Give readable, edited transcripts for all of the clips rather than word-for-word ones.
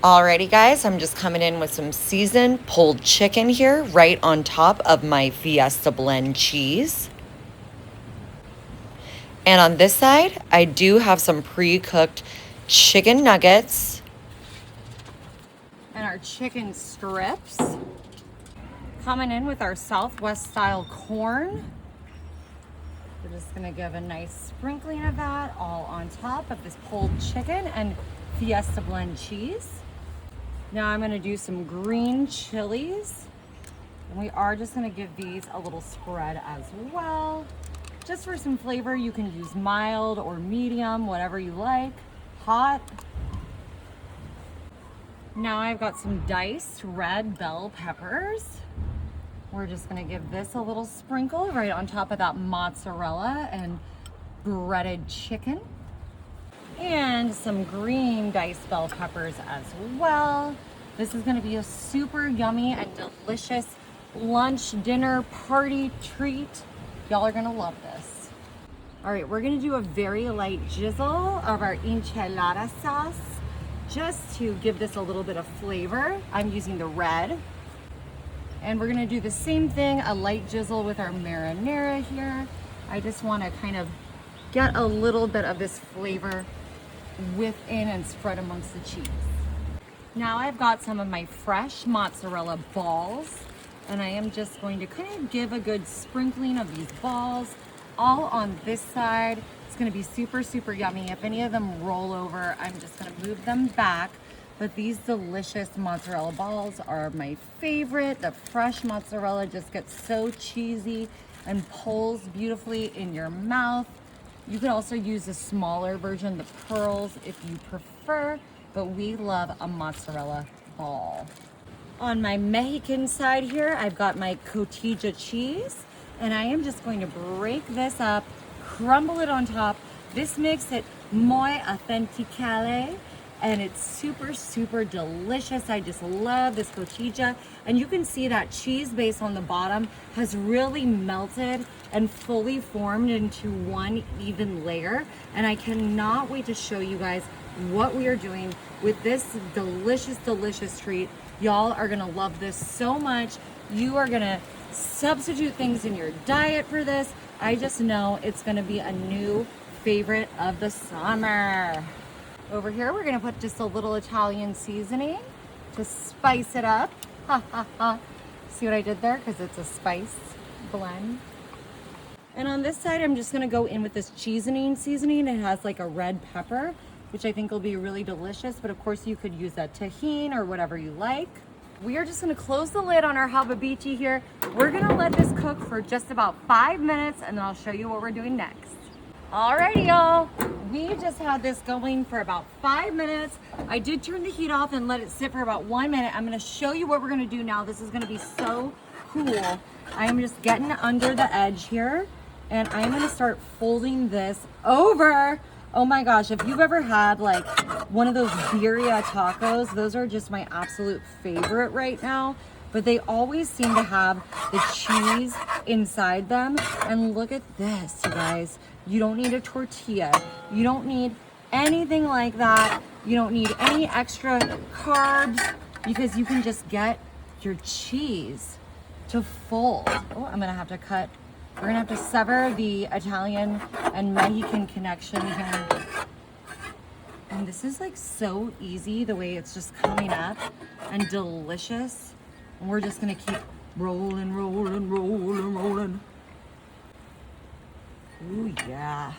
Alrighty guys, I'm just coming in with some seasoned pulled chicken here right on top of my Fiesta blend cheese. And on this side, I do have some pre-cooked chicken nuggets. And our chicken strips. Coming in with our Southwest style corn. We're just gonna give a nice sprinkling of that all on top of this pulled chicken and Fiesta blend cheese. Now I'm gonna do some green chilies. And we are just gonna give these a little spread as well. Just for some flavor, you can use mild or medium, whatever you like. Hot. Now I've got some diced red bell peppers. We're just gonna give this a little sprinkle right on top of that mozzarella and breaded chicken. And some green diced bell peppers as well. This is gonna be a super yummy and delicious lunch, dinner, party treat. Y'all are gonna love this. All right, we're gonna do a very light drizzle of our enchilada sauce just to give this a little bit of flavor. I'm using the red. And we're gonna do the same thing, a light drizzle with our marinara here. I just wanna kind of get a little bit of this flavor within and spread amongst the cheese. Now I've got some of my fresh mozzarella balls, and I am just going to kind of give a good sprinkling of these balls all on this side. It's gonna be super, super yummy. If any of them roll over, I'm just gonna move them back. But these delicious mozzarella balls are my favorite. The fresh mozzarella just gets so cheesy and pulls beautifully in your mouth. You can also use a smaller version, the pearls, if you prefer, but we love a mozzarella ball. On my Mexican side here, I've got my cotija cheese, and I am just going to break this up, crumble it on top. This makes it muy authenticale, and it's super, super delicious. I just love this cotija. And you can see that cheese base on the bottom has really melted and fully formed into one even layer. And I cannot wait to show you guys what we are doing with this delicious, delicious treat. Y'all are gonna love this so much. You are gonna substitute things in your diet for this. I just know it's gonna be a new favorite of the summer. Over here, we're gonna put just a little Italian seasoning to spice it up. Ha ha ha. See what I did there? Because it's a spice blend. And on this side, I'm just gonna go in with this seasoning. It has like a red pepper, which I think will be really delicious. But of course, you could use that tahini or whatever you like. We are just gonna close the lid on our habibichi here. We're gonna let this cook for just about 5 minutes, and then I'll show you what we're doing next. Alrighty, y'all. We just had this going for about 5 minutes. I did turn the heat off and let it sit for about 1 minute. I'm gonna show you what we're gonna do now. This is gonna be so cool. I am just getting under the edge here, and I'm gonna start folding this over. Oh my gosh, if you've ever had like one of those birria tacos, those are just my absolute favorite right now. But they always seem to have the cheese inside them. And look at this, you guys. You don't need a tortilla. You don't need anything like that. You don't need any extra carbs because you can just get your cheese to fold. Oh, I'm gonna have to cut. We're gonna have to sever the Italian and Mexican connection here. And this is like so easy the way it's just coming up and delicious. And we're just gonna keep rolling, rolling, rolling, rolling. Ooh, yeah.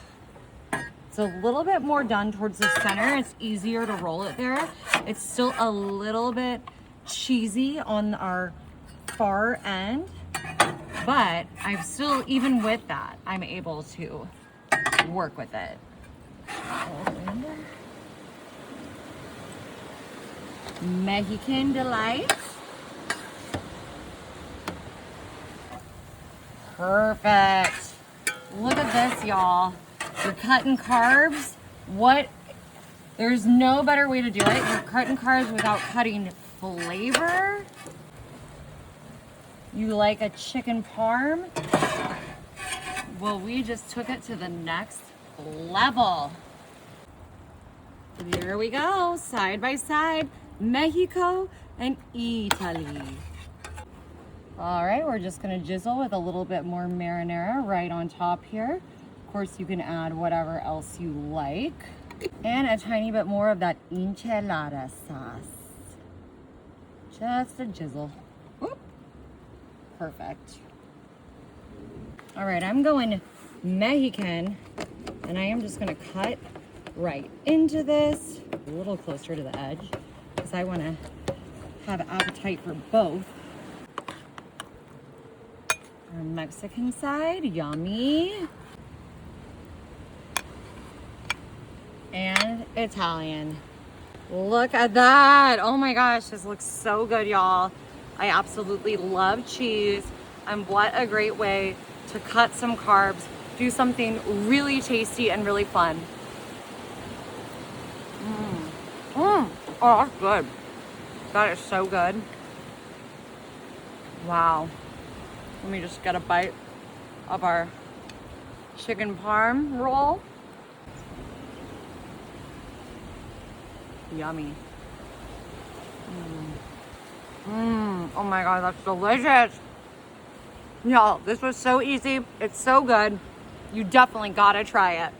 It's a little bit more done towards the center. It's easier to roll it there. It's still a little bit cheesy on our far end, but I'm still, even with that, I'm able to work with it. Mexican delight. Perfect. Look at this, y'all. You're cutting carbs. There's no better way to do it. You're cutting carbs without cutting flavor. You like a chicken parm? Well, we just took it to the next level. Here we go, side by side. Mexico and Italy. All right, we're just gonna drizzle with a little bit more marinara right on top here. Of course, you can add whatever else you like. And a tiny bit more of that enchilada sauce. Just a drizzle. Whoop. Perfect. All right, I'm going Mexican, and I am just gonna cut right into this, a little closer to the edge, because I wanna have appetite for both. Our Mexican side, yummy. And Italian. Look at that. Oh my gosh, this looks so good, y'all. I absolutely love cheese. And what a great way to cut some carbs, do something really tasty and really fun. Oh, that's good. That is so good. Wow. Let me just get a bite of our chicken parm roll. Yummy. Oh my God, that's delicious. Y'all, this was so easy. It's so good. You definitely gotta try it.